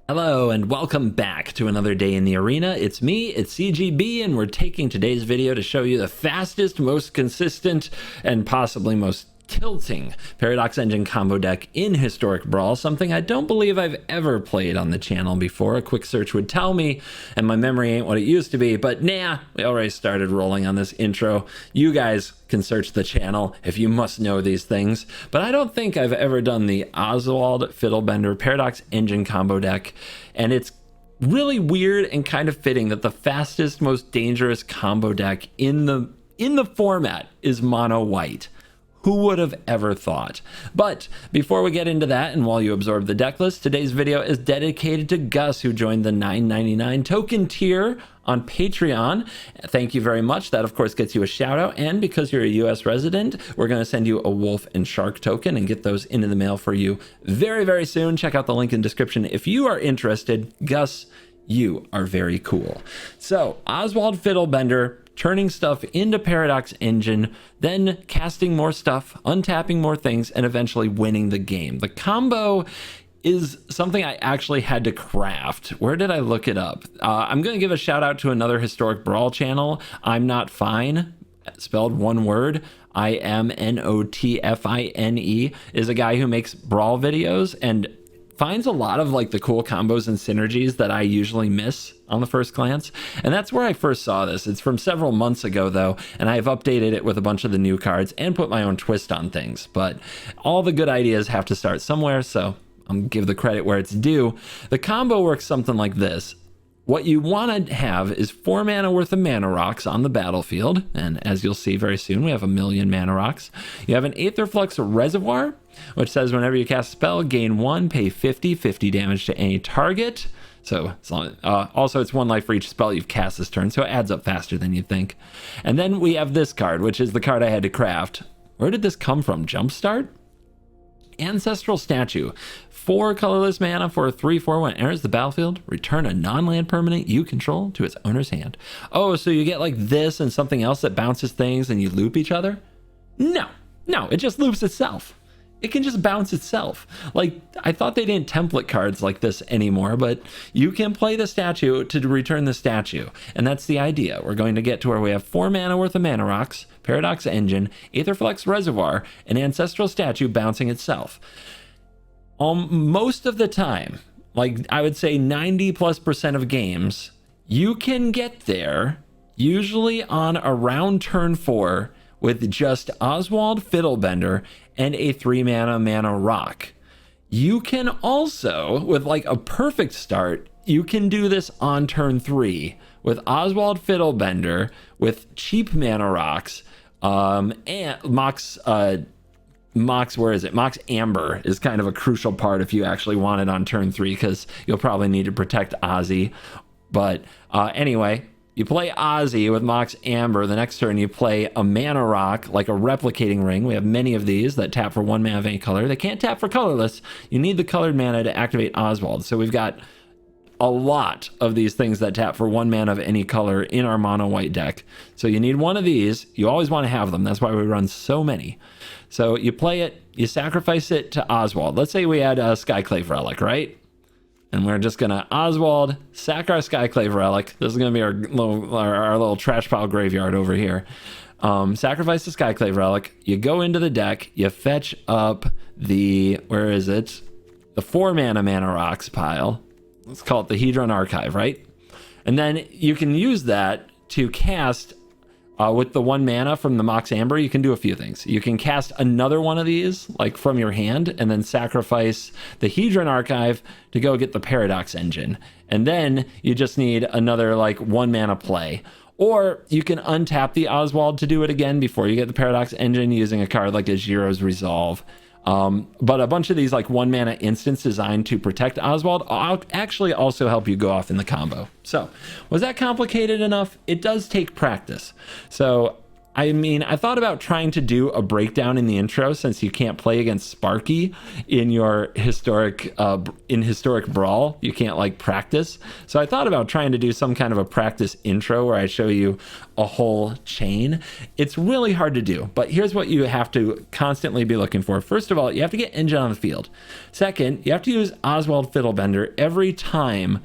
Hello and welcome back to another day in the arena. It's me, it's CGB, and we're taking today's video to show you the fastest, most consistent, and possibly most tilting Paradox Engine combo deck in Historic Brawl, something I don't believe I've ever played on the channel before. A quick search would tell me, and my memory ain't what it used to be, but nah, we already started rolling on this intro. You guys can search the channel if you must know these things, but I don't think I've ever done the Oswald Fiddlebender Paradox Engine combo deck, and it's really weird and kind of fitting that the fastest, most dangerous combo deck in the format is mono white. Who would have ever thought? But before we get into that, and while you absorb the deck list, today's video is dedicated to Gus, who joined the $9.99 token tier on Patreon. Thank you very much. That, of course, gets you a shout out. And because you're a US resident, we're going to send you a wolf and shark token and get those into the mail for you very, very soon. Check out the link in the description if you are interested. Gus, you are very cool. So, Oswald Fiddlebender, turning stuff into Paradox Engine, then casting more stuff, untapping more things, and eventually winning the game. The combo is something I actually had to craft. Where did I look it up? I'm going to give a shout out to another Historic Brawl channel. I'm Not Fine, spelled one word. IMNOTFINE, is a guy who makes Brawl videos and finds a lot of like the cool combos and synergies that I usually miss on the first glance. And that's where I first saw this. It's from several months ago though, and I've updated it with a bunch of the new cards and put my own twist on things. But all the good ideas have to start somewhere, so I'm gonna give the credit where it's due. The combo works something like this. What you want to have is 4 mana worth of mana rocks on the battlefield, and as you'll see very soon, we have 1,000,000 mana rocks. You have an Aetherflux Reservoir, which says whenever you cast a spell, gain 1, pay 50 damage to any target. So also it's 1 life for each spell you've cast this turn, so it adds up faster than you'd think. And then we have this card, which is the card I had to craft. Where did this come from? Jumpstart? Ancestral Statue. 4 colorless mana for a 3/4 when it enters the battlefield. Return a non-land permanent you control to its owner's hand. Oh, so you get like this and something else that bounces things and you loop each other? No, it just loops itself. It can just bounce itself. Like, I thought they didn't template cards like this anymore, but you can play the statue to return the statue. And that's the idea. We're going to get to where we have 4 mana worth of mana rocks, Paradox Engine, Aetherflux Reservoir, and Ancestral Statue bouncing itself. Most of the time, like I would say 90+% of games, you can get there usually on around turn 4 with just Oswald Fiddlebender and a 3 mana rock. You can also, with like a perfect start, you can do this on turn 3 with Oswald Fiddlebender with cheap mana rocks, and Mox, where is it? Mox Amber is kind of a crucial part if you actually want it on turn 3, because you'll probably need to protect Ozzy. But anyway, you play Ozzy with Mox Amber. The next turn you play a mana rock, like a replicating ring. We have many of these that tap for 1 mana of any color. They can't tap for colorless. You need the colored mana to activate Oswald. So we've got a lot of these things that tap for 1 mana of any color in our mono white deck. So you need one of these. You always want to have them. That's why we run so many. So you play it, you sacrifice it to Oswald. Let's say we had a Skyclave Relic, right? And we're just gonna Oswald, sack our Skyclave Relic. This is gonna be our little trash pile graveyard over here. Sacrifice the Skyclave Relic. You go into the deck, you fetch up the, where is it? The 4 mana rocks pile. Let's call it the Hedron Archive, right? And then you can use that to cast, with the 1 mana from the Mox Amber, you can do a few things. You can cast another one of these, like from your hand, and then sacrifice the Hedron Archive to go get the Paradox Engine. And then you just need another like 1 mana play. Or you can untap the Oswald to do it again before you get the Paradox Engine using a card like a Giro's Resolve. But a bunch of these like 1 mana instants designed to protect Oswald actually also help you go off in the combo. So was that complicated enough? It does take practice. So I mean, I thought about trying to do a breakdown in the intro since you can't play against Sparky in your historic Brawl. You can't like practice. So I thought about trying to do some kind of a practice intro where I show you a whole chain. It's really hard to do, but here's what you have to constantly be looking for. First of all, you have to get engine on the field. Second, you have to use Oswald Fiddlebender every time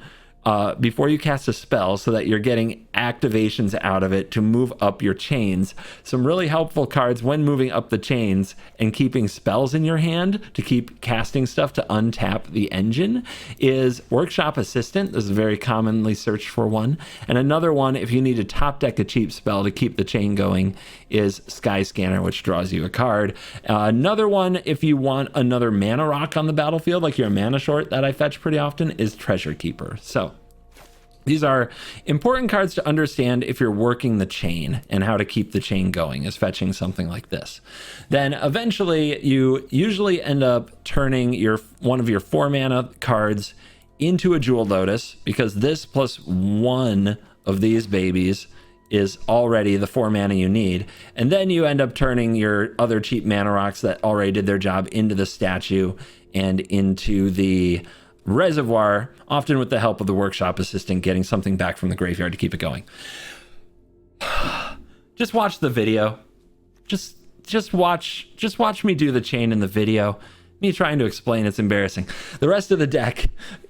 before you cast a spell so that you're getting activations out of it to move up your chains. Some really helpful cards when moving up the chains and keeping spells in your hand to keep casting stuff to untap the engine is Workshop Assistant. This is a very commonly searched for one. And another one, if you need to top deck a cheap spell to keep the chain going, is Sky Scanner, which draws you a card. Another one, if you want another mana rock on the battlefield, like you're a mana short that I fetch pretty often, is Treasure Keeper. So these are important cards to understand if you're working the chain and how to keep the chain going, is fetching something like this. Then eventually you usually end up turning one of your 4 mana cards into a Jewel Lotus, because this plus 1 of these babies is already the 4 mana you need. And then you end up turning your other cheap mana rocks that already did their job into the statue and into the reservoir, often with the help of the Workshop Assistant, getting something back from the graveyard to keep it going. Just watch the video. Just watch me do the chain in the video. Me trying to explain, it's embarrassing. The rest of the deck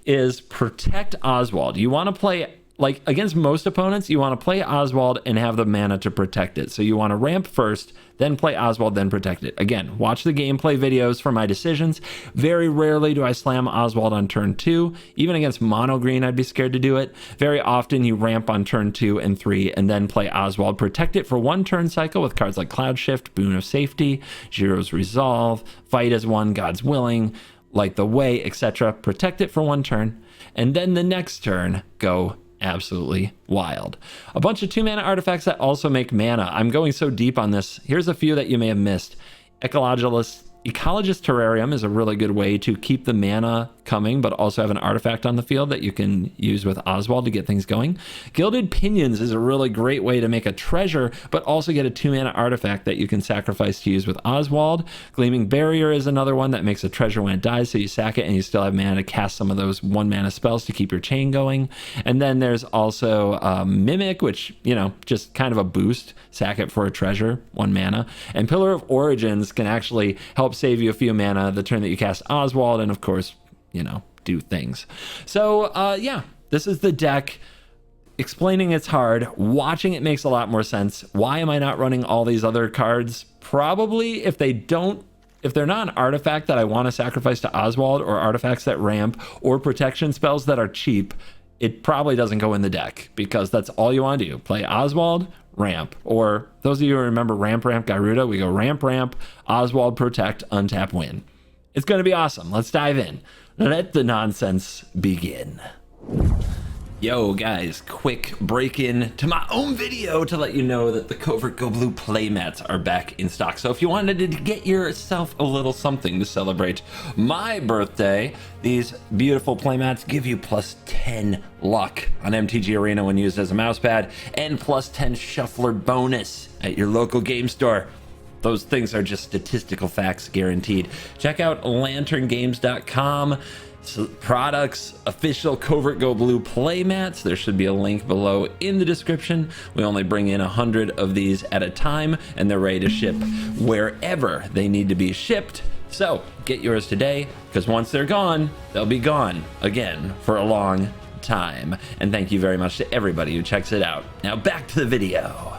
is Protect Oswald. You want to play, like against most opponents, you want to play Oswald and have the mana to protect it. So you want to ramp first, then play Oswald, then protect it. Again, watch the gameplay videos for my decisions. Very rarely do I slam Oswald on turn 2. Even against mono green, I'd be scared to do it. Very often you ramp on turn 2 and 3 and then play Oswald. Protect it for 1 turn cycle with cards like Cloud Shift, Boon of Safety, Jiro's Resolve, Fight as One, God's Willing, Light the Way, etc. Protect it for 1 turn, and then the next turn go absolutely wild. A bunch of 2 mana artifacts that also make mana. I'm going so deep on this. Here's a few that you may have missed. Ecologist Terrarium is a really good way to keep the mana coming, but also have an artifact on the field that you can use with Oswald to get things going. Gilded Pinions is a really great way to make a treasure, but also get a 2 mana artifact that you can sacrifice to use with Oswald. Gleaming Barrier is another one that makes a treasure when it dies, so you sack it and you still have mana to cast some of those 1 mana spells to keep your chain going. And then there's also Mimic, which, you know, just kind of a boost. Sack it for a treasure, 1 mana. And Pillar of Origins can actually help save you a few mana the turn that you cast Oswald, and of course, you know, do things. So yeah, this is the deck. Explaining it's hard. Watching it makes a lot more sense. Why am I not running all these other cards? Probably if they're not an artifact that I want to sacrifice to Oswald, or artifacts that ramp, or protection spells that are cheap, it probably doesn't go in the deck, because that's all you want to do. Play Oswald, ramp. Or those of you who remember Ramp Garuda, we go ramp, Oswald, protect, untap, win. It's going to be awesome. Let's dive in. Let the nonsense begin. Yo guys, quick break in to my own video to let you know that the Covert Go Blue playmats are back in stock. So if you wanted to get yourself a little something to celebrate my birthday, these beautiful playmats give you plus 10 luck on MTG Arena when used as a mousepad, and plus 10 shuffler bonus at your local game store. Those things are just statistical facts guaranteed. Check out lanterngames.com. Products, official Covert Go Blue playmats. There should be a link below in the description. We only bring in 100 of these at a time, and they're ready to ship wherever they need to be shipped. So get yours today, because once they're gone, they'll be gone again for a long time. And thank you very much to everybody who checks it out. Now back to the video.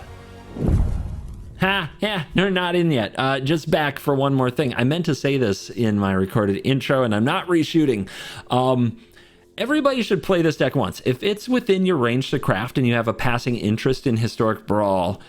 Yeah, no, not in yet. Just back for one more thing. I meant to say this in my recorded intro, and I'm not reshooting. Everybody should play this deck once. If it's within your range to craft and you have a passing interest in Historic Brawl,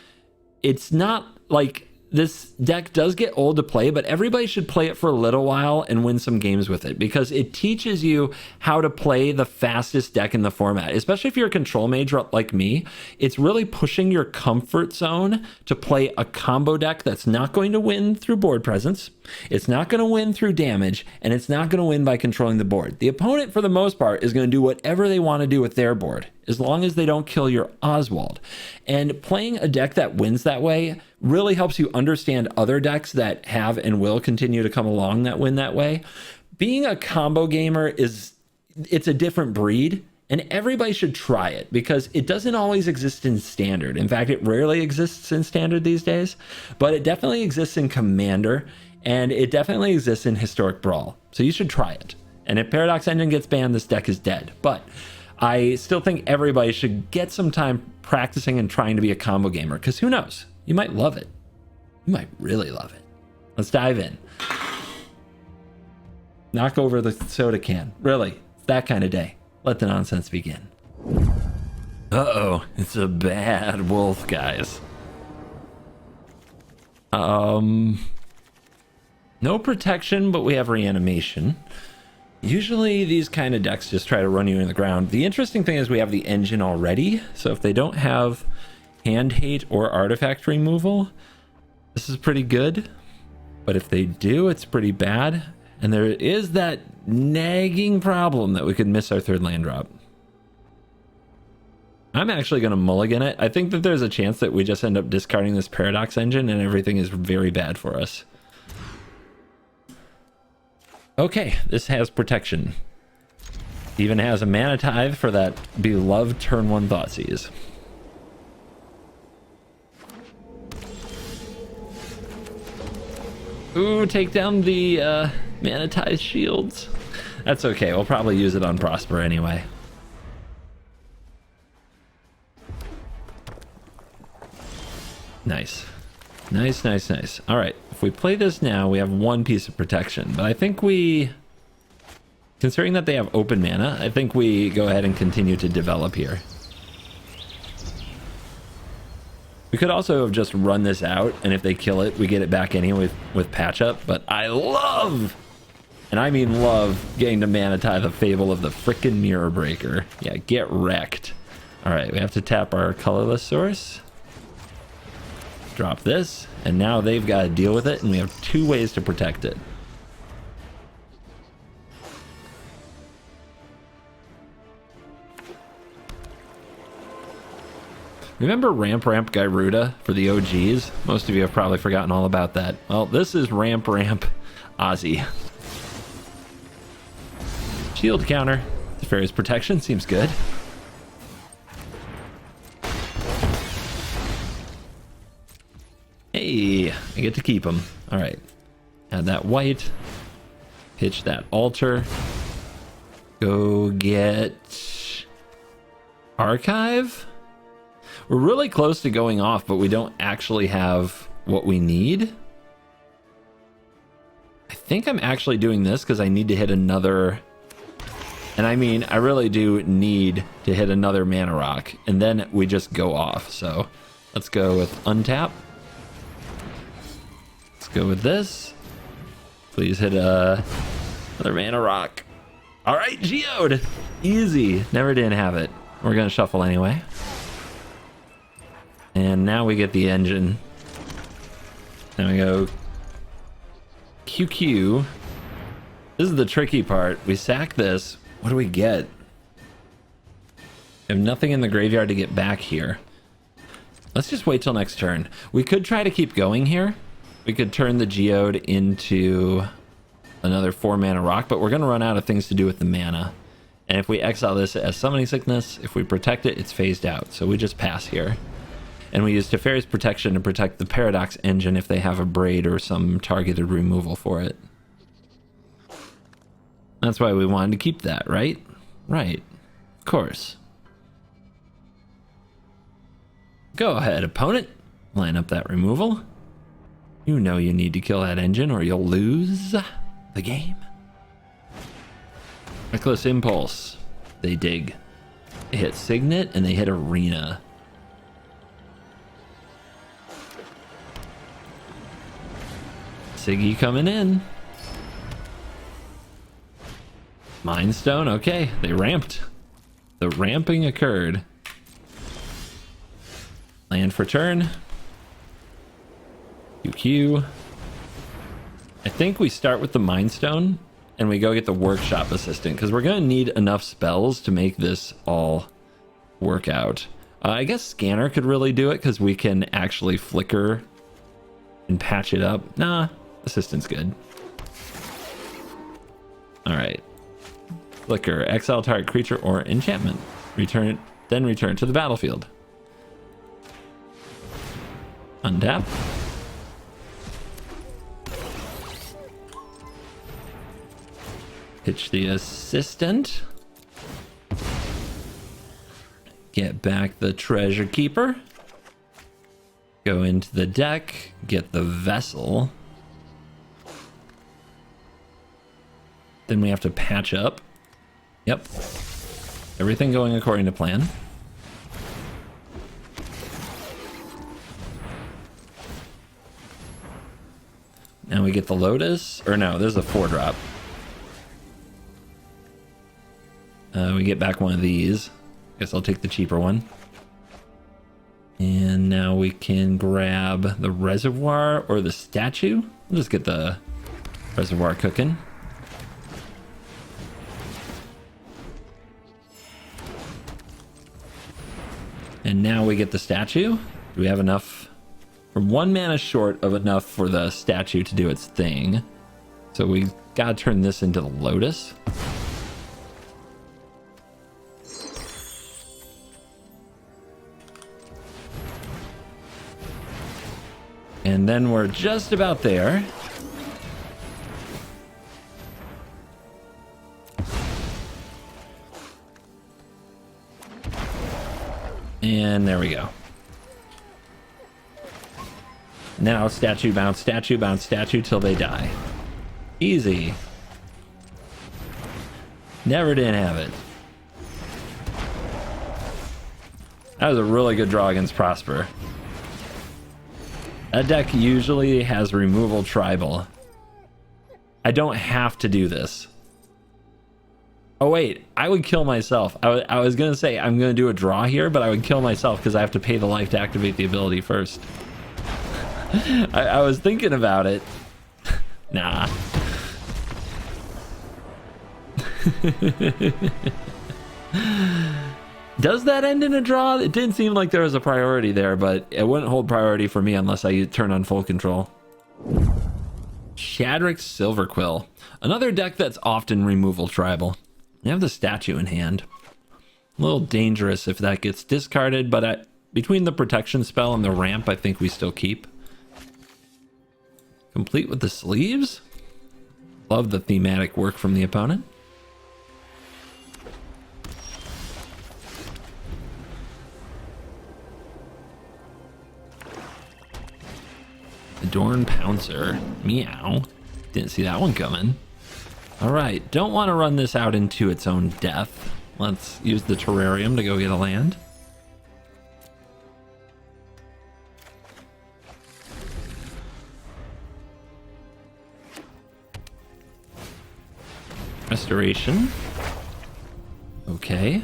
it's not like this deck does get old to play, but everybody should play it for a little while and win some games with it, because it teaches you how to play the fastest deck in the format. Especially if you're a control mage like me, it's really pushing your comfort zone to play a combo deck that's not going to win through board presence, it's not going to win through damage, and it's not going to win by controlling the board. The opponent, for the most part, is going to do whatever they want to do with their board, as long as they don't kill your Oswald. And playing a deck that wins that way really helps you understand other decks that have and will continue to come along that win that way. Being a combo gamer it's a different breed, and everybody should try it because it doesn't always exist in standard. In fact, it rarely exists in standard these days, but it definitely exists in Commander, and it definitely exists in Historic Brawl. So you should try it. And if Paradox Engine gets banned, this deck is dead. But I still think everybody should get some time practicing and trying to be a combo gamer, because who knows? You might love it. You might really love it. Let's dive in. Knock over the soda can. Really, it's that kind of day. Let the nonsense begin. Uh-oh, it's a bad wolf, guys. No protection, but we have reanimation. Usually these kind of decks just try to run you in the ground. The interesting thing is we have the engine already, so if they don't have hand hate or artifact removal, this is pretty good. But if they do, it's pretty bad. And there is that nagging problem that we could miss our third land drop. I'm actually going to mulligan it. I think that there's a chance that we just end up discarding this Paradox Engine and everything is very bad for us. Okay, this has protection. Even has a Mana Tithe for that beloved turn 1 Thoughtseize. Ooh, take down the Mana Tithe shields. That's okay, we'll probably use it on Prosper anyway. Nice. Nice, nice, nice. All right, if we play this now, we have 1 piece of protection. But I think considering that they have open mana, I think we go ahead and continue to develop here. We could also have just run this out, and if they kill it, we get it back anyway with patch up. But I love, and I mean love, getting to Mana Tithe the Fable of the frickin' Mirror Breaker. Yeah, get wrecked. All right, we have to tap our colorless source. Drop this, and now they've got to deal with it, and we have 2 ways to protect it. Remember Ramp Gyruda for the OGs? Most of you have probably forgotten all about that. Well, this is Ramp Ozzy. Shield counter. Teferi's protection seems good. Hey, I get to keep them. All right. Add that white. Pitch that altar. Go get Archive. We're really close to going off, but we don't actually have what we need. I think I'm actually doing this because I need to hit another... And I mean, I really do need to hit another Mana Rock, and then we just go off. So let's go with untap. Let's go with this. Please hit another Mana Rock. All right, Geode. Easy. Never didn't have it. We're going to shuffle anyway. And now we get the engine. Then we go QQ. This is the tricky part. We sack this. What do we get? We have nothing in the graveyard to get back here. Let's just wait till next turn. We could try to keep going here. We could turn the Geode into another 4 mana rock, but we're going to run out of things to do with the mana. And if we exile this as Summoning Sickness, if we protect it, it's phased out. So we just pass here. And we use Teferi's protection to protect the Paradox Engine if they have a Braid or some targeted removal for it. That's why we wanted to keep that, right? Right. Of course. Go ahead, opponent. Line up that removal. You know you need to kill that engine or you'll lose the game. Reckless Impulse. They dig. They hit Signet and they hit Arena. Siggy coming in. Mind Stone, okay, they ramped. The ramping occurred. Land for turn. QQ. I think we start with the Mind Stone and we go get the Workshop Assistant because we're going to need enough spells to make this all work out. I guess Scanner could really do it because we can actually flicker and patch it up. Nah, assistant's good. All right. Flicker, exile target creature or enchantment. Return to the battlefield. Untap. Pitch the assistant. Get back the treasure keeper. Go into the deck. Get the vessel. Then we have to patch up. Yep. Everything going according to plan. Now we get the Lotus. Or no, there's a 4-drop. We get back one of these. Guess I'll take the cheaper one. And now we can grab the reservoir or the statue. We'll just get the reservoir cooking. And now we get the statue. Do we have enough? We're 1 mana short of enough for the statue to do its thing. So we gotta turn this into the Lotus. And then we're just about there. And there we go. Now statue bounce, statue till they die. Easy. Never didn't have it. That was a really good draw against Prosper. That deck usually has removal tribal. I don't have to do this. Oh wait, I would kill myself. I was gonna say I'm gonna do a draw here, but I would kill myself because I have to pay the life to activate the ability first. I was thinking about it. Nah. Does that end in a draw? It didn't seem like there was a priority there, but it wouldn't hold priority for me unless I turn on full control. Shadrix Silverquill. Another deck that's often removal tribal. You have the statue in hand. A little dangerous if that gets discarded, but between the protection spell and the ramp, I think we still keep. Complete with the sleeves. Love the thematic work from the opponent. Adorn Pouncer. Meow. Didn't see that one coming. Alright, don't want to run this out into its own death. Let's use the terrarium to go get a land. Restoration. Okay.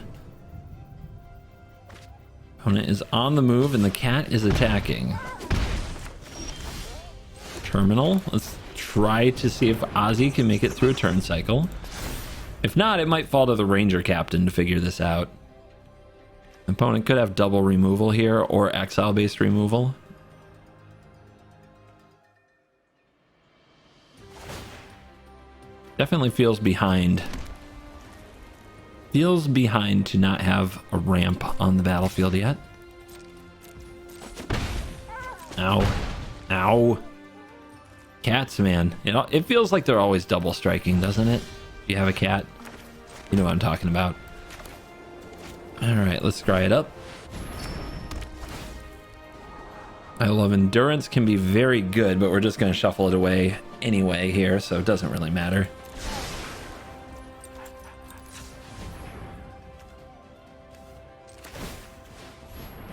Opponent is on the move and the cat is attacking. Terminal. Let's try to see if Ozzy can make it through a turn cycle. If not, it might fall to the Ranger Captain to figure this out. Opponent could have double removal here or exile-based removal. Definitely feels behind. Feels behind to not have a ramp on the battlefield yet. Ow. Ow. Cats, man. You know, it feels like they're always double striking, doesn't it? If you have a cat, you know what I'm talking about. Alright, let's scry it up. I love endurance can be very good, but we're just going to shuffle it away anyway here, so it doesn't really matter.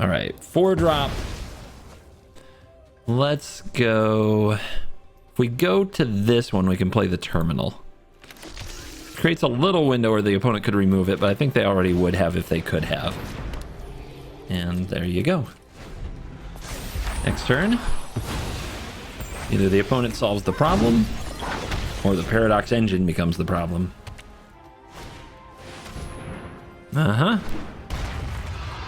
Alright, 4-drop. Let's go. If we go to this one, we can play the terminal. Creates a little window where the opponent could remove it, but I think they already would have if they could have. And there you go. Next turn. Either the opponent solves the problem, or the Paradox Engine becomes the problem. Uh-huh.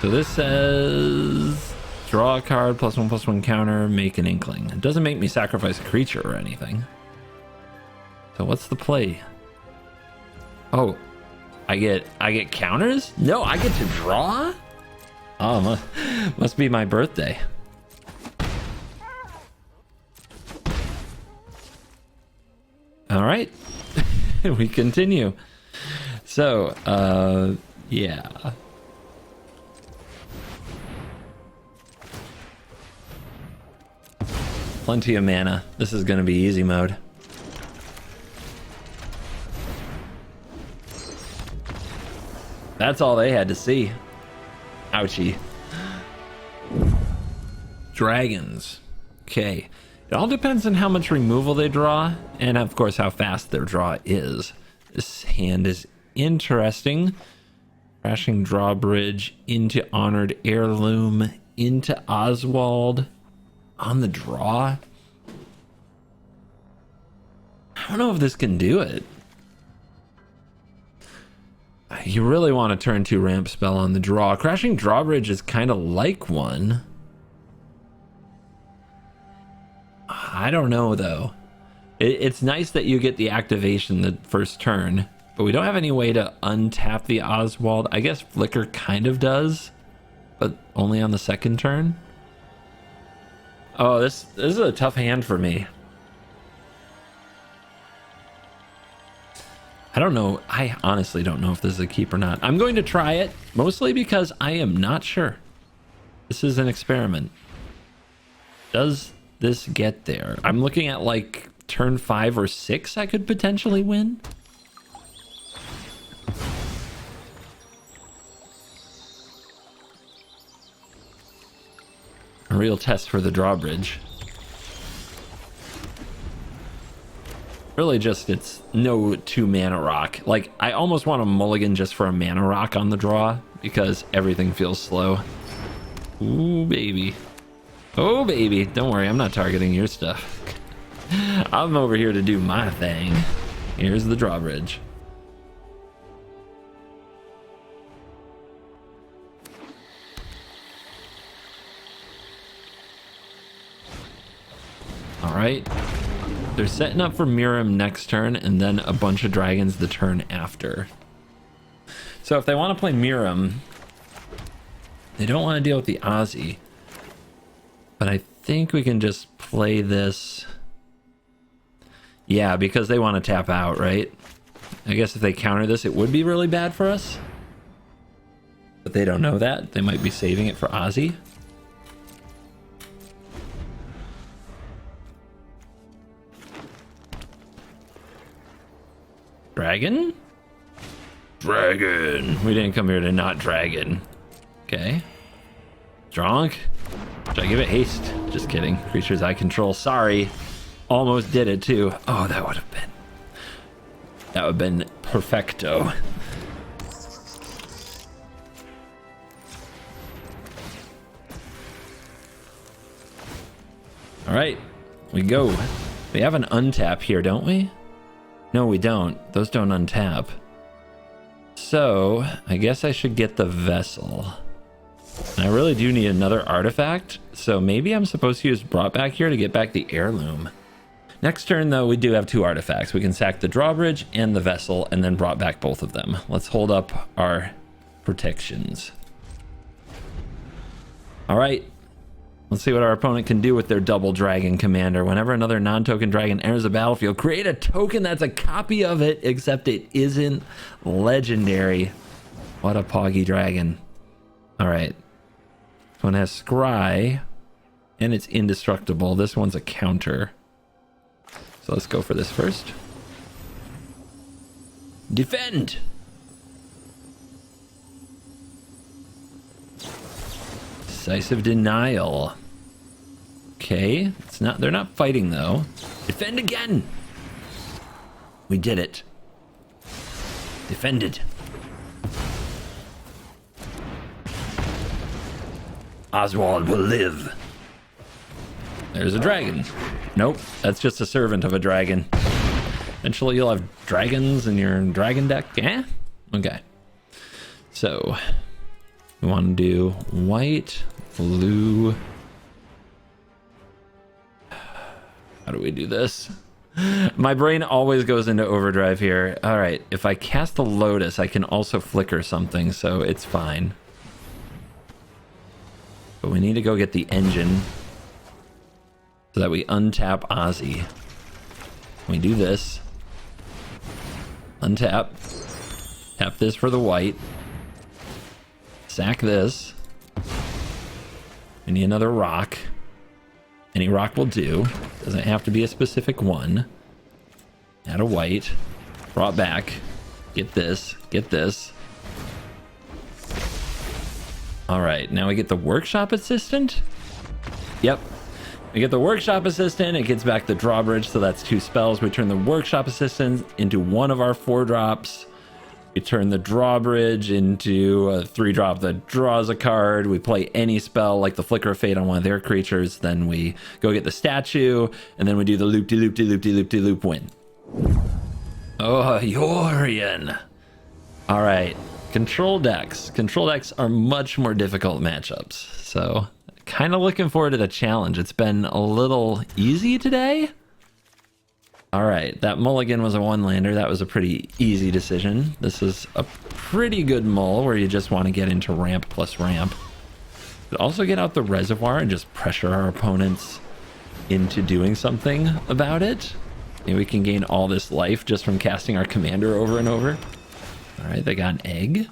So this says Draw a card, +1/+1 counter, make an inkling. It doesn't make me sacrifice a creature or anything. So what's the play? Oh, I get counters? No, I get to draw? Oh, must be my birthday. All right, we continue. So, yeah. Plenty of mana. This is going to be easy mode. That's all they had to see. Ouchie. Dragons. Okay. It all depends on how much removal they draw, and of course how fast their draw is. This hand is interesting. Crashing Drawbridge into Honored Heirloom, into Oswald on the draw. I don't know if this can do it. You really want to turn 2 ramp spell on the draw. Crashing Drawbridge is kind of like one. I don't know though. It's nice that you get the activation the first turn, but we don't have any way to untap the Oswald. I guess Flicker kind of does, but only on the second turn. Oh, this is a tough hand for me. I don't know. I honestly don't know if this is a keep or not. I'm going to try it, mostly because I am not sure. This is an experiment. Does this get there? I'm looking at like turn 5 or 6 I could potentially win. A real test for the drawbridge. Really just, it's no 2 mana rock. Like, I almost want a mulligan just for a mana rock on the draw because everything feels slow. Ooh, baby. Oh, baby. Don't worry, I'm not targeting your stuff. I'm over here to do my thing. Here's the drawbridge. All right. They're setting up for Miirym next turn and then a bunch of dragons the turn after. So if they want to play Miirym, they don't want to deal with the Aussie. But I think we can just play this. Yeah, because they want to tap out, right? I guess if they counter this, it would be really bad for us. But they don't know that. They might be saving it for Aussie. Dragon? Dragon. We didn't come here to not dragon. Okay. Drunk. Should I give it haste? Just kidding. Creatures I control. Sorry. Almost did it too. Oh, that would have been perfecto. All right, we go. We have an untap here, don't we? No, we don't. Those don't untap. So, I guess I should get the vessel. And I really do need another artifact, so maybe I'm supposed to use Brought Back here to get back the heirloom. Next turn, though, we do have 2 artifacts. We can sack the drawbridge and the vessel, and then brought back both of them. Let's hold up our protections. All right. Let's see what our opponent can do with their double dragon commander. Whenever another non-token dragon enters the battlefield, create a token that's a copy of it, except it isn't legendary. What a poggy dragon. All right. This one has Scry, and it's indestructible. This one's a counter. So let's go for this first. Defend! Decisive denial. Okay, it's not, they're not fighting though. Defend again! We did it. Defended. Oswald will live. There's a dragon. Nope, that's just a servant of a dragon. Eventually you'll have dragons in your dragon deck. Eh? Okay. So, we want to do white, Blue. How do we do this? My brain always goes into overdrive here. All right, if I cast the Lotus, I can also flicker something, so it's fine. But we need to go get the engine so that we untap Ozzy. We do this. Untap. Tap this for the white. Sack this. We need another rock. Any rock will do. Doesn't have to be a specific one. Add a white. Draw it back. Get this. Get this. Alright, now we get the workshop assistant? Yep. We get the workshop assistant. It gets back the drawbridge, so that's 2 spells. We turn the workshop assistant into one of our 4 drops. We turn the drawbridge into a 3-drop that draws a card. We play any spell like the Flicker of Fate on one of their creatures. Then we go get the statue, and then we do the loop-de-loop-de-loop-de-loop-de-loop win. Oh, Yorion. All right, control decks. Control decks are much more difficult matchups. So kind of looking forward to the challenge. It's been a little easy today. All right, that mulligan was a 1-lander. That was a pretty easy decision. This is a pretty good mull where you just want to get into ramp plus ramp. But also get out the reservoir and just pressure our opponents into doing something about it. Maybe we can gain all this life just from casting our commander over and over. All right, they got an egg.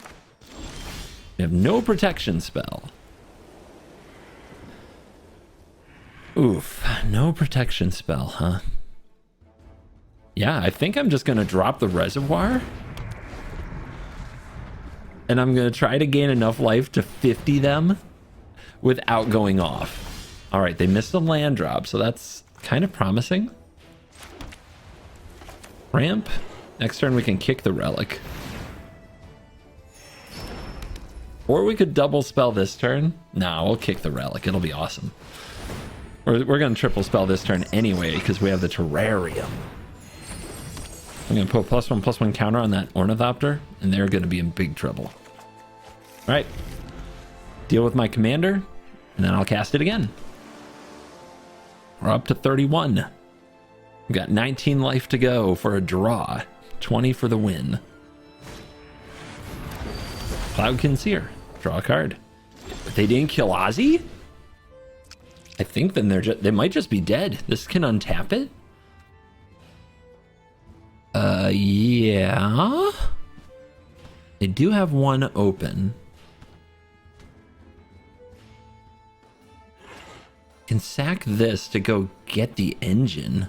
We have no protection spell. Oof, no protection spell, huh? Yeah, I think I'm just going to drop the reservoir. And I'm going to try to gain enough life to 50 them without going off. All right, they missed a land drop, so that's kind of promising. Ramp. Next turn we can kick the relic. Or we could double spell this turn. No, we'll kick the relic. It'll be awesome. We're going to triple spell this turn anyway because we have the terrarium. I'm going to put a +1/+1 counter on that Ornithopter, and they're going to be in big trouble. All right. Deal with my commander, and then I'll cast it again. We're up to 31. We've got 19 life to go for a draw. 20 for the win. Cloudkin Seer. Draw a card. But they didn't kill Ozzy? I think then they might just be dead. This can untap it? Yeah. They do have one open. Can sack this to go get the engine.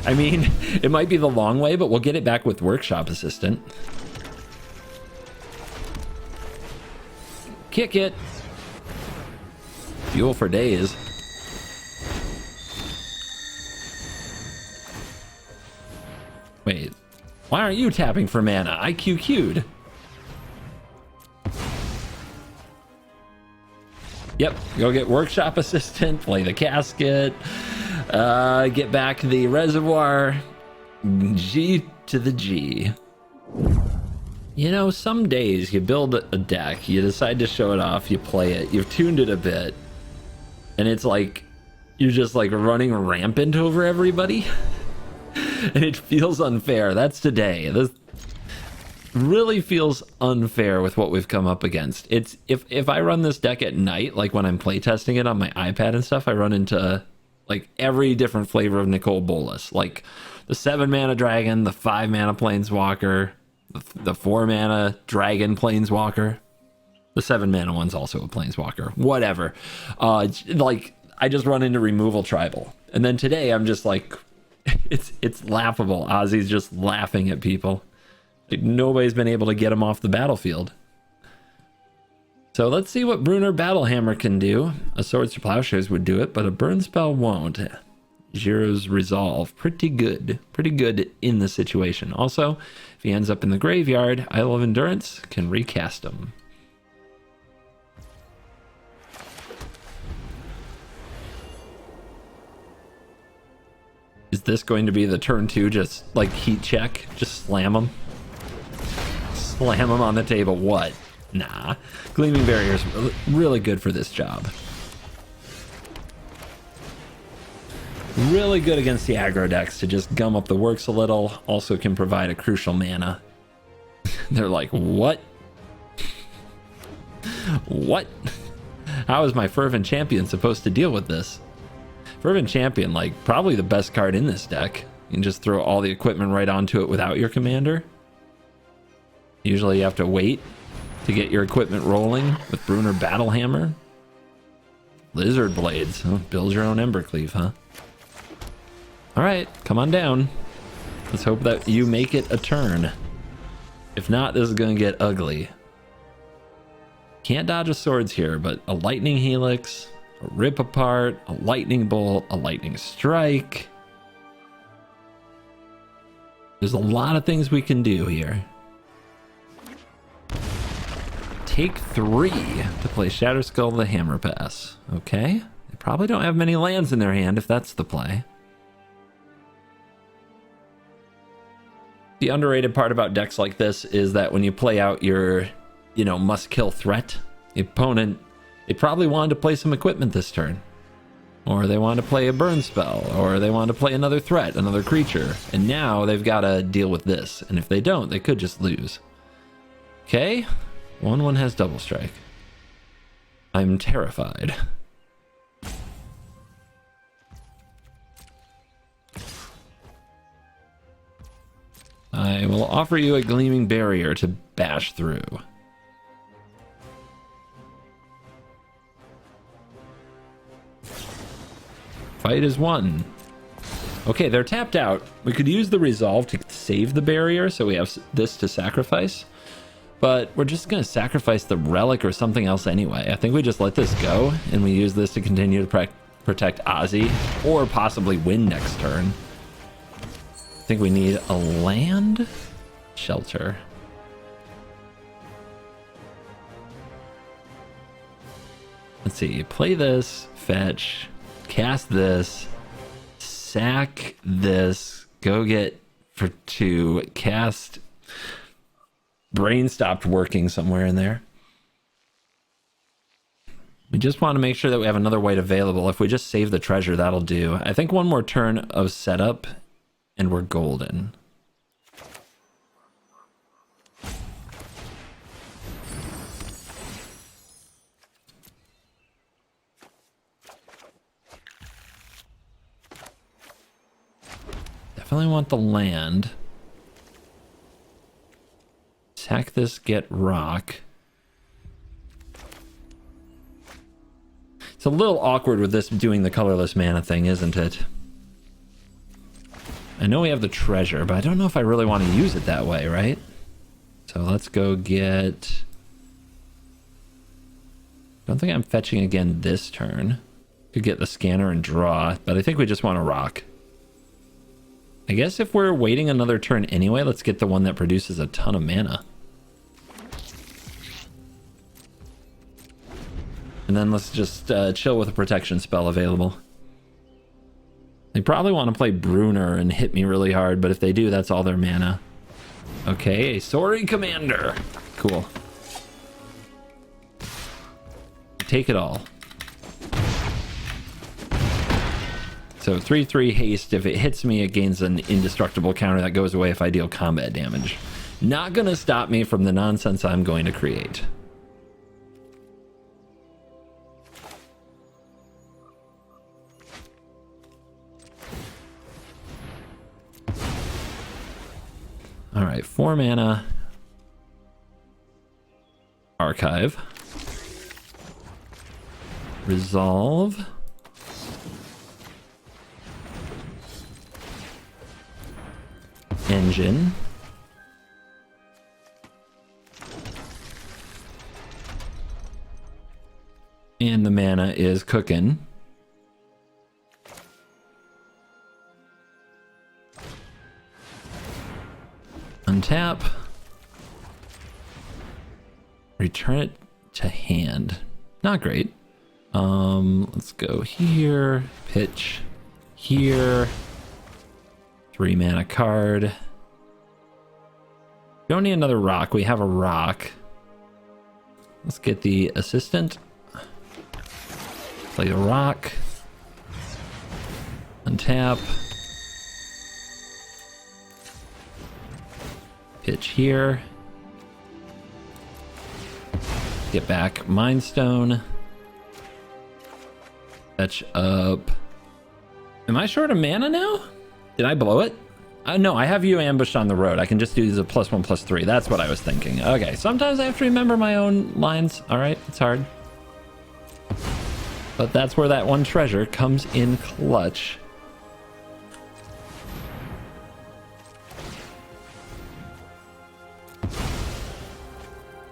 I mean, it might be the long way, but we'll get it back with Workshop Assistant. Kick it. Fuel for days. Wait, why aren't you tapping for mana? I QQ'd. Yep, go get Workshop Assistant, play the casket, get back the reservoir. G to the G. You know, some days you build a deck, you decide to show it off, you play it, you've tuned it a bit, and it's like you're just like running rampant over everybody. And it feels unfair. That's today. This really feels unfair with what we've come up against. It's if I run this deck at night, like when I'm playtesting it on my iPad and stuff, I run into like every different flavor of Nicole Bolas, like the 7-mana dragon, the 5-mana planeswalker, the 4-mana dragon planeswalker. The 7-mana one's also a planeswalker. Whatever. Like I just run into removal tribal, and then today I'm just like, it's laughable. Ozzy's just laughing at people. Like, nobody's been able to get him off the battlefield. So let's see what Bruenor Battlehammer can do. A Swords to Plowshares would do it, but a burn spell won't. Jiro's Resolve, pretty good in the situation. Also, if he ends up in the graveyard, Isle of Endurance can recast him. Is this going to be the turn 2, just like heat check, just slam him? Slam them on the table. What? Nah. Gleaming Barrier is really good for this job. Really good against the aggro decks to just gum up the works a little. Also can provide a crucial mana. They're like, what? What? How is my Fervent Champion supposed to deal with this? Fervent Champion, like, probably the best card in this deck. You can just throw all the equipment right onto it without your commander. Usually you have to wait to get your equipment rolling with Bruenor Battlehammer. Lizard Blades. Oh, build your own Embercleave, huh? Alright, come on down. Let's hope that you make it a turn. If not, this is going to get ugly. Can't dodge a swords here, but a Lightning Helix, a Rip Apart, a Lightning Bolt, a Lightning Strike. There's a lot of things we can do here. Take 3 to play Shatterskull the Hammer Pass. Okay. They probably don't have many lands in their hand if that's the play. The underrated part about decks like this is that when you play out your, must kill threat, the opponent, they probably wanted to play some equipment this turn. Or they wanted to play a burn spell, or they wanted to play another threat, another creature. And now they've got to deal with this. And if they don't, they could just lose. Okay. 1/1 has double strike. I'm terrified. I will offer you a Gleaming Barrier to bash through. Fight is won. Okay, they're tapped out. We could use the resolve to save the barrier, so we have this to sacrifice. But we're just going to sacrifice the relic or something else anyway. I think we just let this go, and we use this to continue to protect Ozzy, or possibly win next turn. I think we need a land shelter. Let's see, play this, fetch, cast this, sack this, go get for 2, cast. Brain stopped working somewhere in there. We just want to make sure that we have another white available. If we just save the treasure, that'll do. I think one more turn of setup and we're golden. Definitely want the land. Sack this, get rock. It's a little awkward with this doing the colorless mana thing, isn't it? I know we have the treasure, but I don't know if I really want to use it that way, right? So let's go get... Don't think I'm fetching again this turn. Could get the scanner and draw, but I think we just want to rock. I guess if we're waiting another turn anyway, let's get the one that produces a ton of mana. And then let's just chill with a protection spell available. They probably want to play Bruenor and hit me really hard, but if they do, that's all their mana. Okay, a Sorry Commander. Cool. Take it all. So 3/3 haste. If it hits me, it gains an indestructible counter that goes away if I deal combat damage. Not going to stop me from the nonsense I'm going to create. All right, 4 mana. Archive. Resolve. Engine. And the mana is cooking. Untap. Return it to hand. Not great. Let's go here. Pitch here. 3 mana card. Don't need another rock. We have a rock. Let's get the assistant. Play the rock. Untap. Pitch here. Get back Mind Stone. Fetch up. Am I short of mana now? Did I blow it? No, I have you ambushed on the road. I can just do the +1/+3. That's what I was thinking. Okay, sometimes I have to remember my own lines. All right, it's hard. But that's where that one treasure comes in clutch.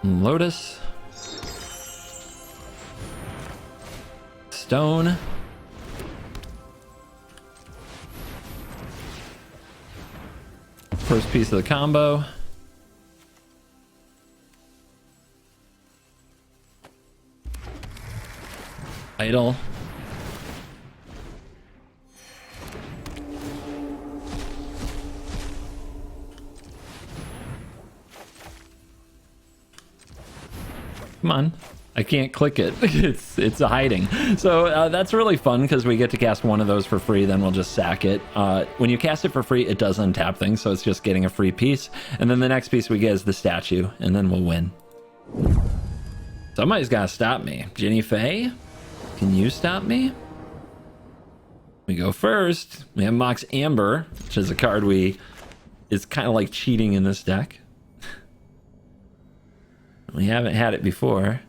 Lotus. Stone. First piece of the combo. Idle. Come on. I can't click it. It's hiding. So that's really fun because we get to cast one of those for free, then we'll just sack it. When you cast it for free, it does untap things, so it's just getting a free piece. And then the next piece we get is the statue, and then we'll win. Somebody's got to stop me. Ginny Faye, can you stop me? We go first. We have Mox Amber, which is a card is kind of like cheating in this deck. We haven't had it before.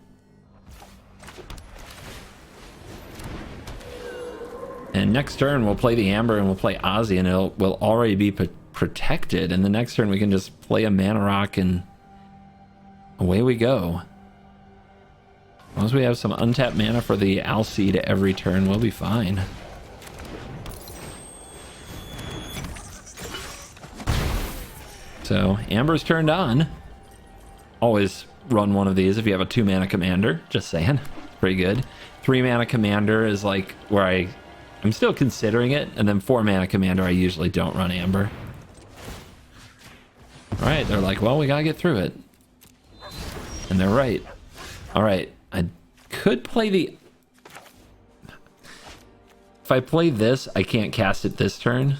And next turn we'll play the Amber and we'll play Ozzy, and we'll already be protected. And the next turn we can just play a Mana Rock and away we go. As long as we have some untapped mana for the Alseed every turn, we'll be fine. So Amber's turned on. Always run one of these if you have a 2-mana commander. Just saying. Pretty good. 3-mana commander is like where I'm still considering it, and then 4-mana commander I usually don't run Amber. All right, they're like, well, we gotta get through it. And they're right. All right, I could play the... If I play this, I can't cast it this turn.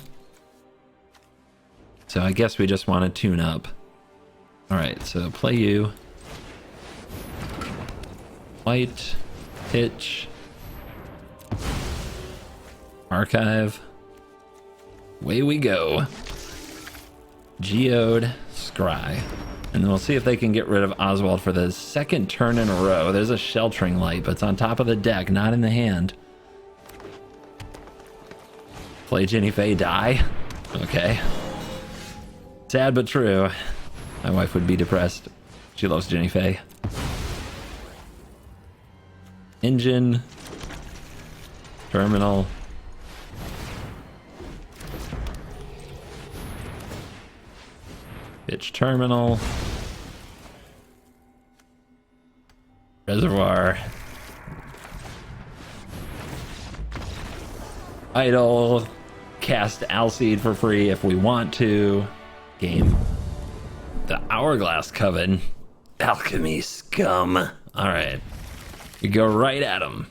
So I guess we just want to tune up. All right, so play you. White, pitch, archive. Away we go. Geode, scry. And then we'll see if they can get rid of Oswald for the second turn in a row. There's a Sheltering Light, but it's on top of the deck, not in the hand. Play Ginny Faye, die. Okay. Sad but true. My wife would be depressed. She loves Ginny Faye. Engine. Terminal. Pitch terminal. Reservoir. Idle. Cast Alseed for free if we want to. Game. The Hourglass Coven. Alchemy scum. Alright. We go right at him.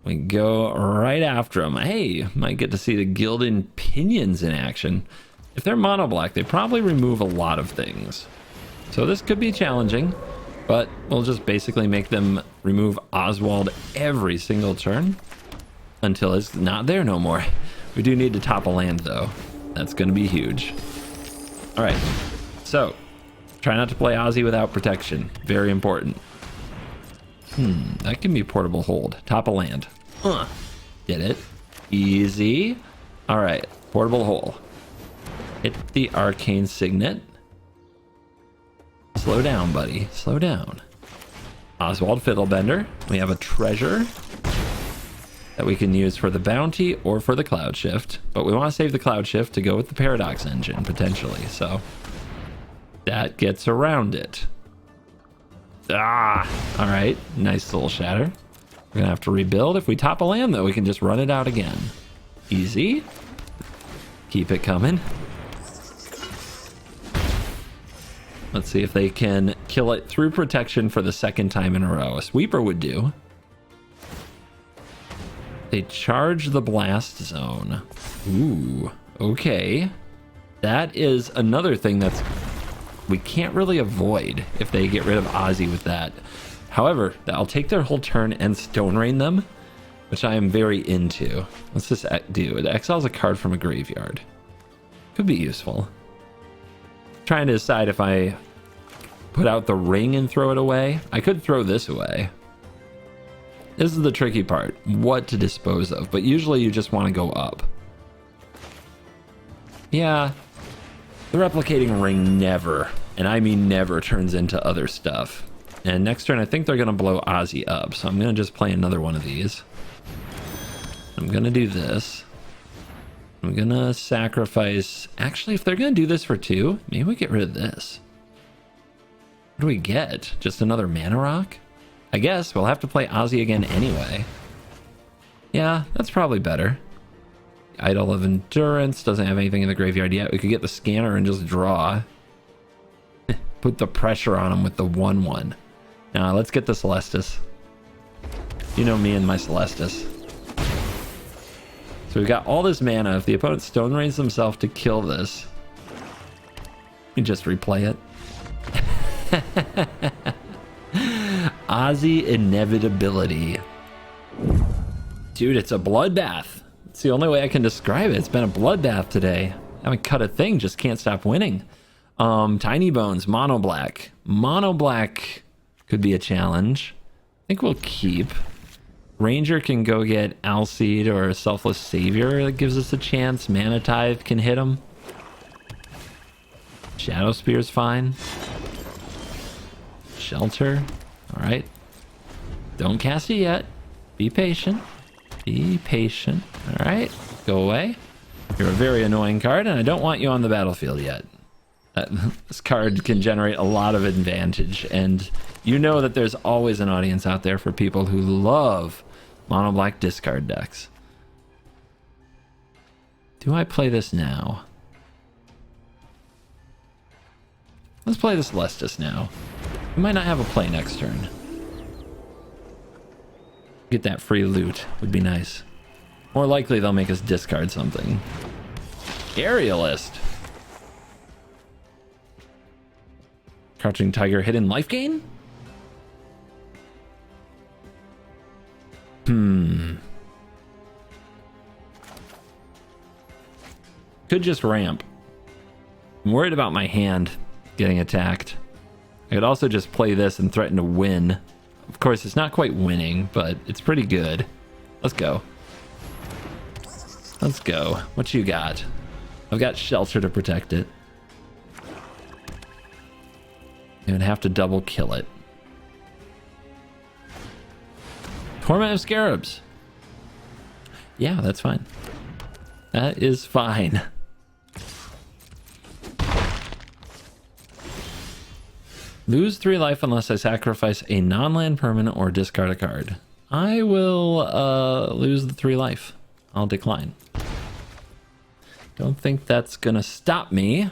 We go right after him. Hey, might get to see the Gilded Pinions in action. If they're mono black, they probably remove a lot of things. So this could be challenging, but we'll just basically make them remove Oswald every single turn until it's not there no more. We do need to top a land though. That's going to be huge. All right, so try not to play Ozzy without protection. Very important. That can be portable hold. Top a land. Get it? Easy. All right, portable hole. Hit the Arcane Signet. Slow down, buddy. Slow down. Oswald Fiddlebender. We have a treasure that we can use for the bounty or for the Cloud Shift, but we want to save the Cloud Shift to go with the Paradox Engine potentially, so that gets around it. All right, nice little shatter. We're gonna have to rebuild. If we top a land though, we can just run it out again. Easy. Keep it coming. Let's see if they can kill it through protection for the second time in a row. A sweeper would do. They charge the blast zone. Ooh, okay. That is another thing that's we can't really avoid if they get rid of Ozzy with that. However, I'll take their whole turn and Stone Rain them, which I am very into. Let's just do it. Exiles a card from a graveyard. Could be useful. Trying to decide if I put out the ring and throw it away. I could throw this away. This is the tricky part, what to dispose of, but usually you just want to go up. Yeah, the replicating ring never, and I mean never, turns into other stuff. And next turn I think they're going to blow Ozzy up, so I'm going to just play another one of these. I'm going to do this. I'm going to sacrifice... Actually, if they're going to do this for 2, maybe we get rid of this. What do we get? Just another mana rock? I guess we'll have to play Ozzy again anyway. Yeah, that's probably better. Idol of Endurance doesn't have anything in the graveyard yet. We could get the scanner and just draw. Put the pressure on him with the 1/1. Now let's get the Celestis. You know me and my Celestis. So we've got all this mana. If the opponent Stone Rains themselves to kill this, you just replay it. Ozzy inevitability. Dude, it's a bloodbath. It's the only way I can describe it. It's been a bloodbath today. I haven't cut a thing, just can't stop winning. Tinybones, mono black. Mono black could be a challenge. I think we'll keep. Ranger can go get Alseed or a Selfless Savior that gives us a chance. Mana Tithe can hit him. Shadow Spear's fine. Shelter. Alright. Don't cast it yet. Be patient. Be patient. Alright. Go away. You're a very annoying card, and I don't want you on the battlefield yet. This card can generate a lot of advantage, and you know that there's always an audience out there for people who love mono black discard decks. Do I play this now? Let's play this Celestis now. We might not have a play next turn. Get that free loot would be nice. More likely they'll make us discard something. Aerialist. Crouching Tiger, hidden life gain? Could just ramp. I'm worried about my hand getting attacked. I could also just play this and threaten to win. Of course, it's not quite winning, but it's pretty good. Let's go. Let's go. What you got? I've got Shelter to protect it. You would have to double kill it. Torment of Scarabs. Yeah, that's fine. That is fine. Lose 3 life unless I sacrifice a non-land permanent or discard a card. I will lose the 3 life. I'll decline. Don't think that's gonna stop me.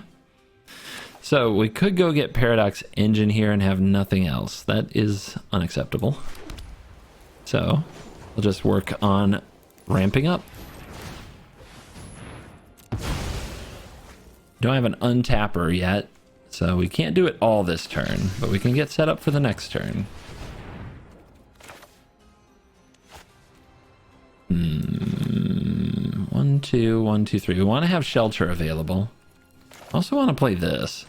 So we could go get Paradox Engine here and have nothing else. That is unacceptable. So we'll just work on ramping up. Don't have an untapper yet, so we can't do it all this turn, but we can get set up for the next turn. 1, 2, 1, 2, 3. We want to have Shelter available. Also want to play this.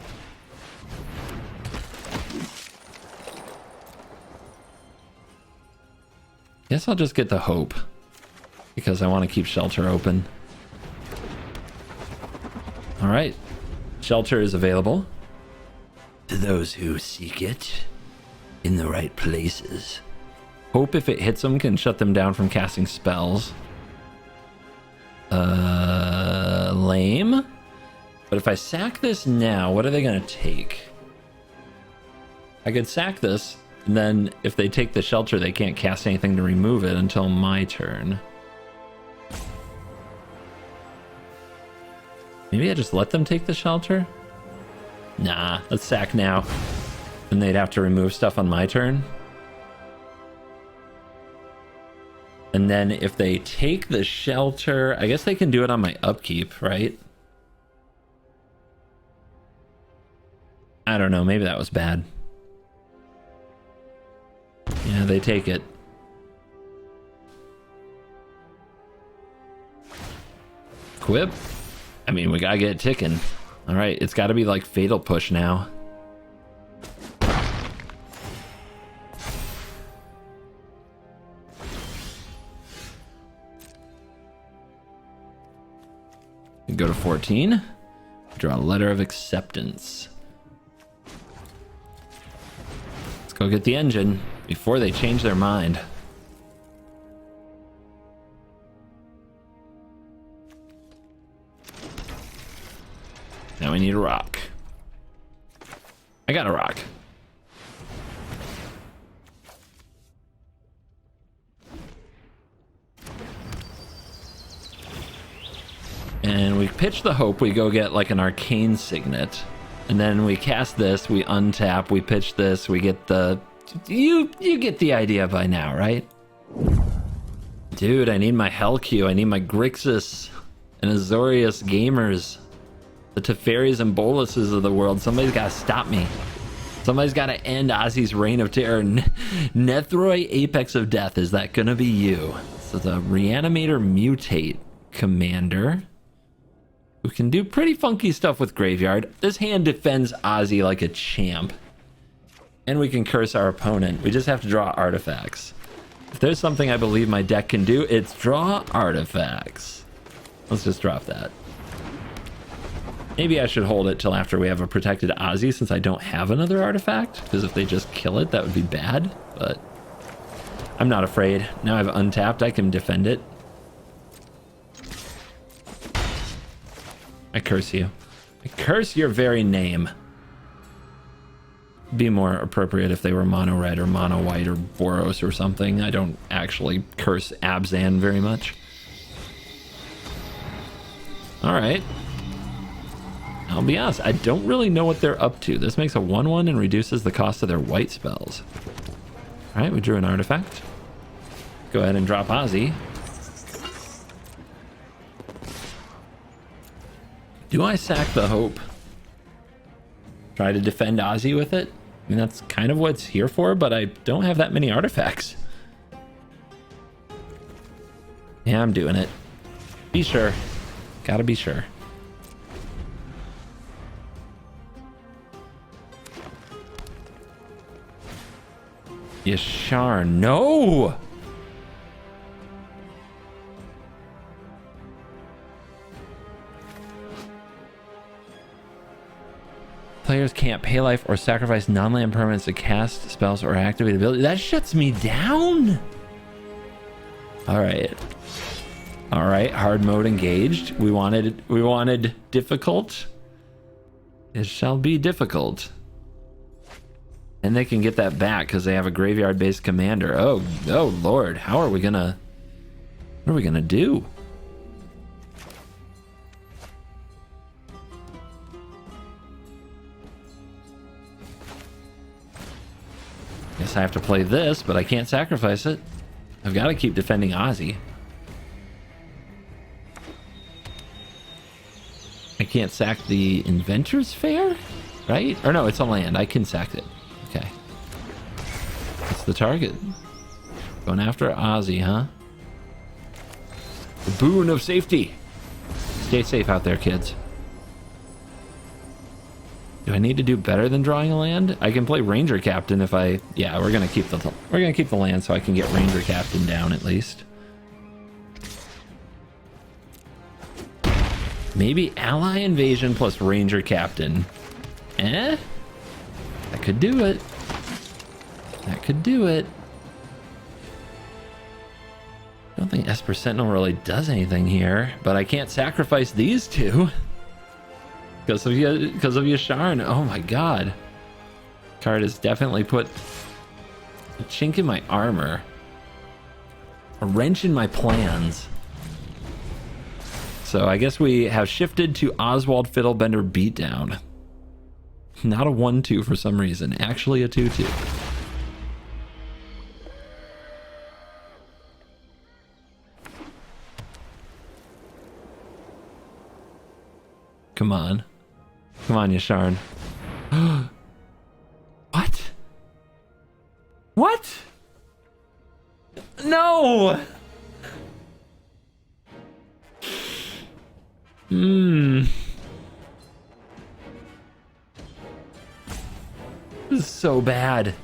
Guess I'll just get the Hope because I want to keep Shelter open. All right, Shelter is available to those who seek it in the right places. Hope, if it hits them, can shut them down from casting spells. Lame. But if I sack this now, what are they going to take? I could sack this, and then if they take the Shelter, they can't cast anything to remove it until my turn. Maybe I just let them take the Shelter? Nah, let's sack now. And they'd have to remove stuff on my turn. And then if they take the shelter, I guess they can do it on my upkeep, right? I don't know, maybe that was bad. Yeah, they take it. Quip. I mean, we gotta get it ticking. All right, it's gotta be like fatal push now. Go to 14. Draw a letter of acceptance. Let's go get the engine before they change their mind. Now we need a rock. I got a rock. And we pitch the hope, we go get like an arcane signet. And then we cast this, we untap, we pitch this, we get the... You get the idea by now, right? Dude, I need my Hellq, I need my Grixis and Azorius gamers. The Teferis and Boluses of the world. Somebody's gotta stop me. Somebody's gotta end Ozzy's reign of terror. Nethroi, Apex of Death, is that gonna be you? So the Reanimator Mutate Commander, who can do pretty funky stuff with Graveyard. This hand defends Ozzy like a champ. And we can curse our opponent. We just have to draw artifacts. If there's something I believe my deck can do, it's draw artifacts. Let's just drop that. Maybe I should hold it till after we have a protected Ozzy, since I don't have another artifact. Because if they just kill it, that would be bad. But I'm not afraid. Now I've untapped, I can defend it. I curse you. I curse your very name. Be more appropriate if they were mono red or mono white or Boros or something. I don't actually curse Abzan very much. All right. I'll be honest, I don't really know what they're up to. This makes a 1/1 and reduces the cost of their white spells. All right, we drew an artifact. Go ahead and drop Ozzy. Do I sack the hope? Try to defend Ozzy with it? I mean, that's kind of what it's here for, but I don't have that many artifacts. Yeah, I'm doing it. Be sure. Gotta be sure. Yashar, no! Players can't pay life or sacrifice non-land permanents to cast spells or activate abilities. That shuts me down. All right. All right, hard mode engaged. We wanted difficult. It shall be difficult. And they can get that back because they have a graveyard-based commander. Oh Lord, how are we gonna? What are we gonna do? Guess I have to play this, but I can't sacrifice it. I've got to keep defending Ozzy. I can't sack the Inventor's Fair, right? Or no, it's a land. I can sack it. Okay. That's the target. Going after Ozzy, huh? The boon of safety. Stay safe out there, kids. Do I need to do better than drawing a land? I can play Ranger Captain if I... Yeah, we're gonna keep the land so I can get Ranger Captain down at least. Maybe Ally Invasion plus Ranger Captain. Eh? That could do it. That could do it. I don't think Esper Sentinel really does anything here, but I can't sacrifice these two. Because of Yasharn. Oh my god. Card has definitely put a chink in my armor. A wrench in my plans. So I guess we have shifted to Oswald Fiddlebender Beatdown. Not a 1-2 for some reason. Actually a 2-2. Come on. Come on, Yasharn. What? What? No! This is so bad.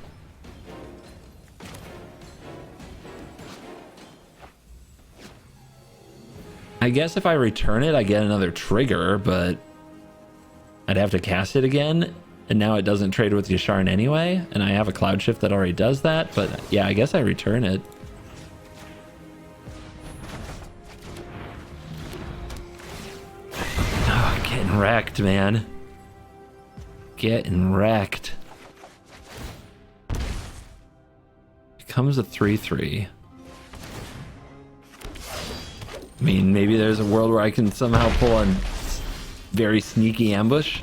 I guess if I return it, I get another trigger, but I'd have to cast it again, and now it doesn't trade with Yasharn anyway, and I have a Cloud Shift that already does that, but yeah, I guess I return it. Oh, getting wrecked, man. Getting wrecked. Becomes a 3-3. I mean, maybe there's a world where I can somehow pull a very sneaky ambush.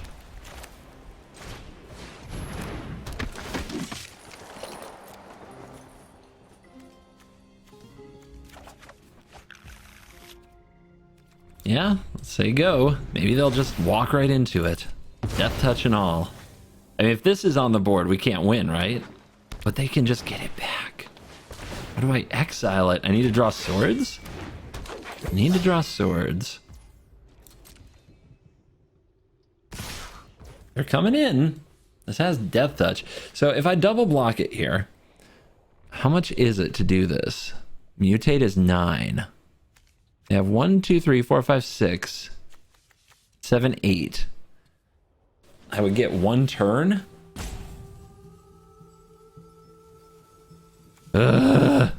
Yeah, let's say go. Maybe they'll just walk right into it. Death touch and all. I mean, if this is on the board, we can't win, right? But they can just get it back. How do I exile it? I need to draw swords? I need to draw swords. They're coming in. This has death touch. So if I double block it here, how much is it to do this? Mutate is 9. They have 1, 2, 3, 4, 5, 6, 7, 8. I would get 1 turn. Ugh.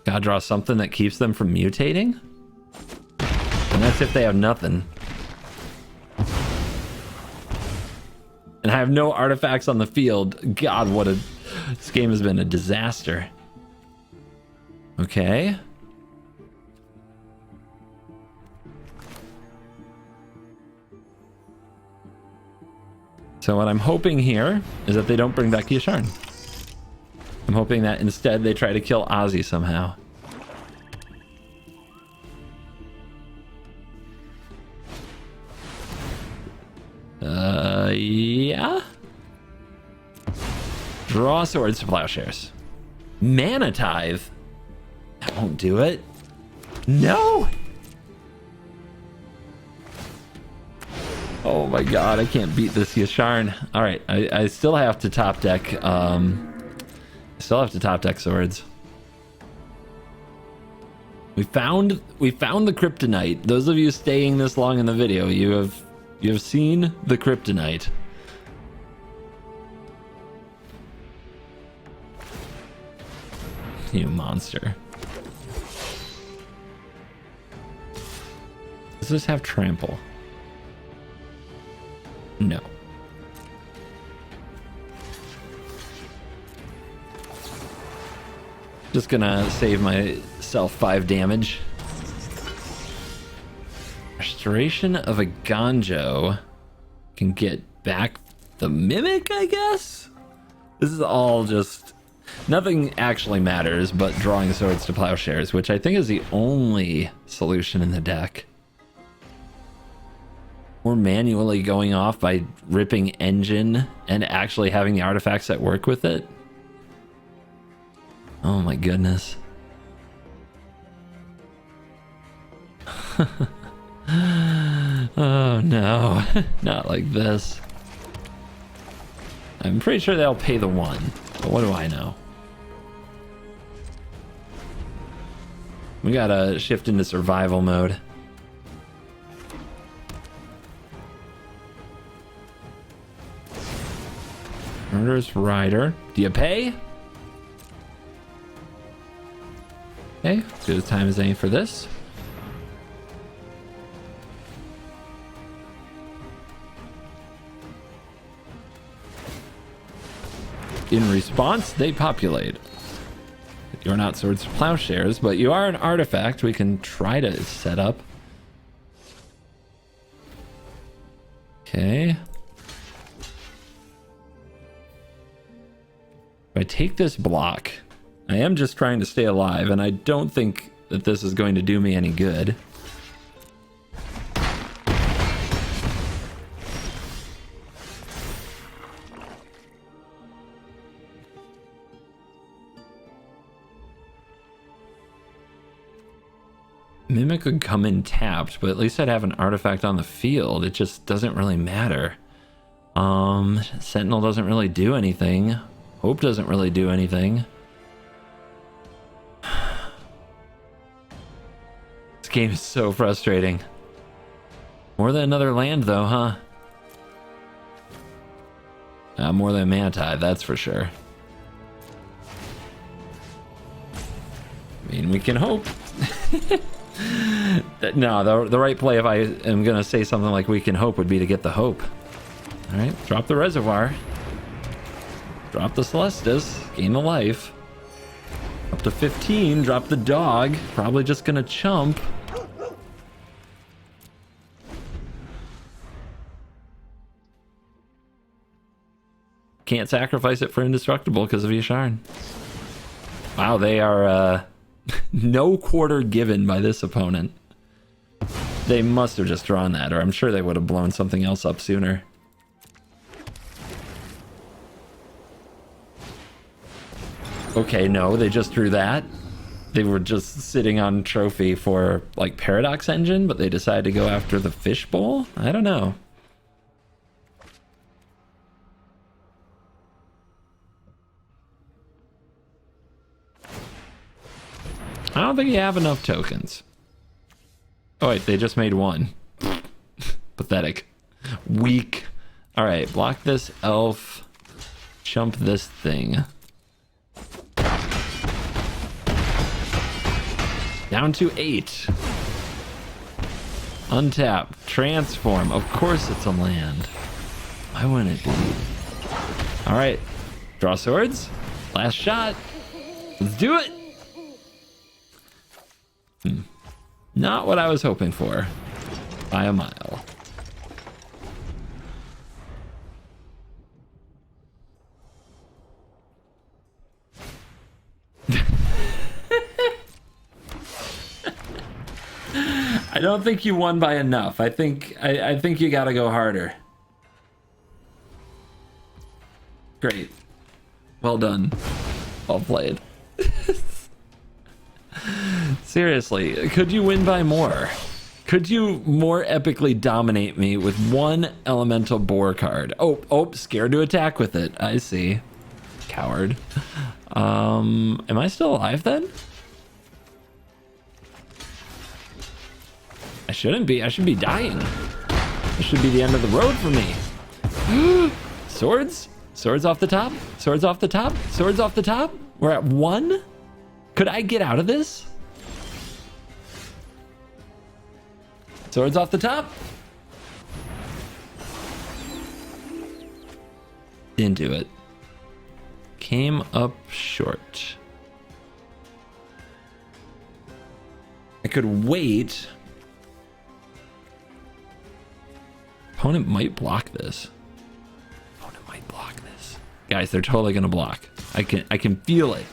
Gotta draw something that keeps them from mutating? And that's if they have nothing. And I have no artifacts on the field. God, this game has been a disaster. Okay. So what I'm hoping here is that they don't bring back Yasharn. I'm hoping that instead they try to kill Ozzy somehow. Yeah. Draw swords to plowshares. Mana Tithe. That won't do it. No. Oh my god, I can't beat this Yasharn. All right, I still have to top deck. Still have to top deck swords. We found the kryptonite. Those of you staying this long in the video, you have seen the kryptonite. You monster. Does this have trample? No. Just gonna save myself 5 damage. Restoration of a Ganjo can get back the Mimic, I guess? This is all just... Nothing actually matters but drawing swords to plowshares, which I think is the only solution in the deck. Or manually going off by ripping engine and actually having the artifacts that work with it. Oh my goodness. Oh no, not like this. I'm pretty sure they'll pay the 1, but what do I know? We gotta shift into survival mode. Murderous Rider. Do you pay? Okay, good as time as any for this. In response, they populate. You're not swords to plowshares, but you are an artifact we can try to set up. Okay. If I take this block, I am just trying to stay alive, and I don't think that this is going to do me any good. Mimic would come in tapped, but at least I'd have an artifact on the field. It just doesn't really matter. Sentinel doesn't really do anything. Hope doesn't really do anything. This game is so frustrating. More than another land though, huh? More than Manti, that's for sure. I mean, we can hope. No, the right play, if I am going to say something like we can hope, would be to get the hope. All right, drop the reservoir. Drop the Celestis, gain the life. Up to 15, drop the dog. Probably just going to chump. Can't sacrifice it for indestructible because of Yasharn. Wow, they are... no quarter given by this opponent. They must have just drawn that, or I'm sure they would have blown something else up sooner. Okay, no, they just drew that. They were just sitting on trophy for like Paradox Engine, but they decided to go after the Fishbowl? I don't know. I don't think you have enough tokens. Oh wait, they just made one. Pathetic. Weak. Alright, block this elf. Chump this thing. Down to 8. Untap. Transform. Of course it's a land. Why wouldn't it be? Alright. Draw swords. Last shot. Let's do it. Not what I was hoping for. By a mile. I don't think you won by enough. I think you gotta go harder. Great. Well done. Well played. Seriously, could you win by more? Could you more epically dominate me with one elemental boar card? Oh, scared to attack with it. I see. Coward. Am I still alive then? I shouldn't be. I should be dying. This should be the end of the road for me. Swords? Swords off the top? Swords off the top? Swords off the top? We're at 1? Could I get out of this? Swords off the top? Didn't do it. Came up short. I could wait. Opponent might block this. Opponent might block this. Guys, they're totally gonna block. I can feel it.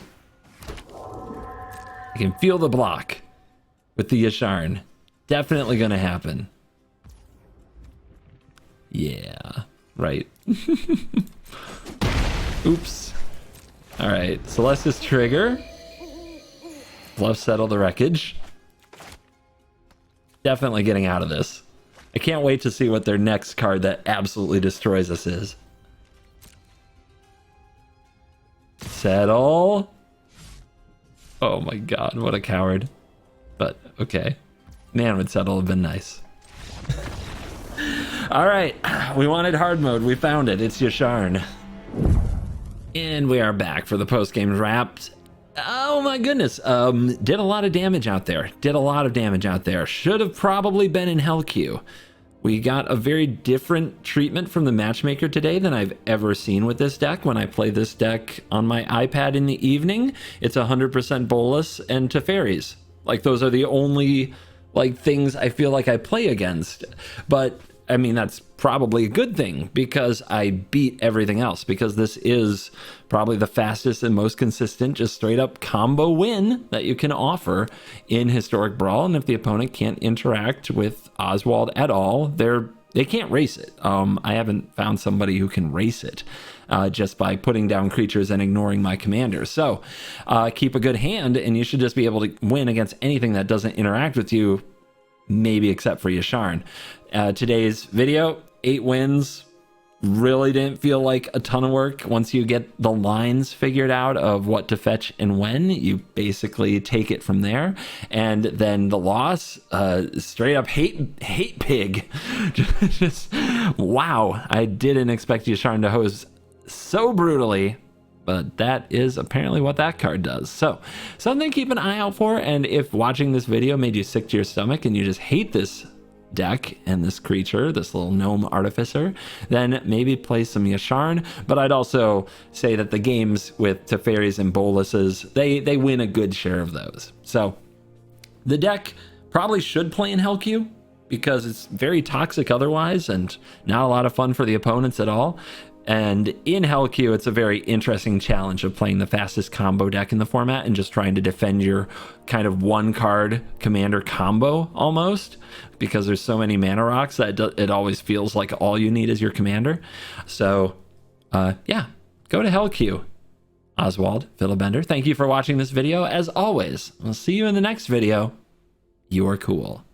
I can feel the block with the Yasharn. Definitely gonna happen. Yeah, right. Oops. All right, Celestis trigger. Bluff settle the wreckage. Definitely getting out of this. I can't wait to see what their next card that absolutely destroys us is. Settle. Oh my god, what a coward. But okay. Man, would settle have been nice. All right, we wanted hard mode. We found it. It's Yasharn. And we are back for the post-game wrapped. Oh my goodness. Did a lot of damage out there. Should have probably been in Hell Q. We got a very different treatment from the matchmaker today than I've ever seen with this deck. When I play this deck on my iPad in the evening, it's 100% Bolas and Teferis. Like, those are the only like things I feel like I play against. But I mean, that's probably a good thing because I beat everything else, because this is probably the fastest and most consistent just straight up combo win that you can offer in Historic Brawl. And if the opponent can't interact with Oswald at all, they can't race it. I haven't found somebody who can race it just by putting down creatures and ignoring my commander. So keep a good hand and you should just be able to win against anything that doesn't interact with you, maybe except for Yasharn. Today's video, 8 wins, really didn't feel like a ton of work. Once you get the lines figured out of what to fetch and when, you basically take it from there. And then the loss, straight up hate pig. Just wow, I didn't expect Yasharn to hose so brutally, but that is apparently what that card does. So something to keep an eye out for. And if watching this video made you sick to your stomach and you just hate this deck and this creature, this little gnome artificer, then maybe play some Yasharn. But I'd also say that the games with Teferis and Boluses, they win a good share of those. So the deck probably should play in Hellq because it's very toxic otherwise and not a lot of fun for the opponents at all. And in Hellq, it's a very interesting challenge of playing the fastest combo deck in the format and just trying to defend your kind of one card commander combo almost, because there's so many mana rocks that it always feels like all you need is your commander. So yeah, go to Hellq. Oswald, Fiddlebender, thank you for watching this video. As always, I'll see you in the next video. You are cool.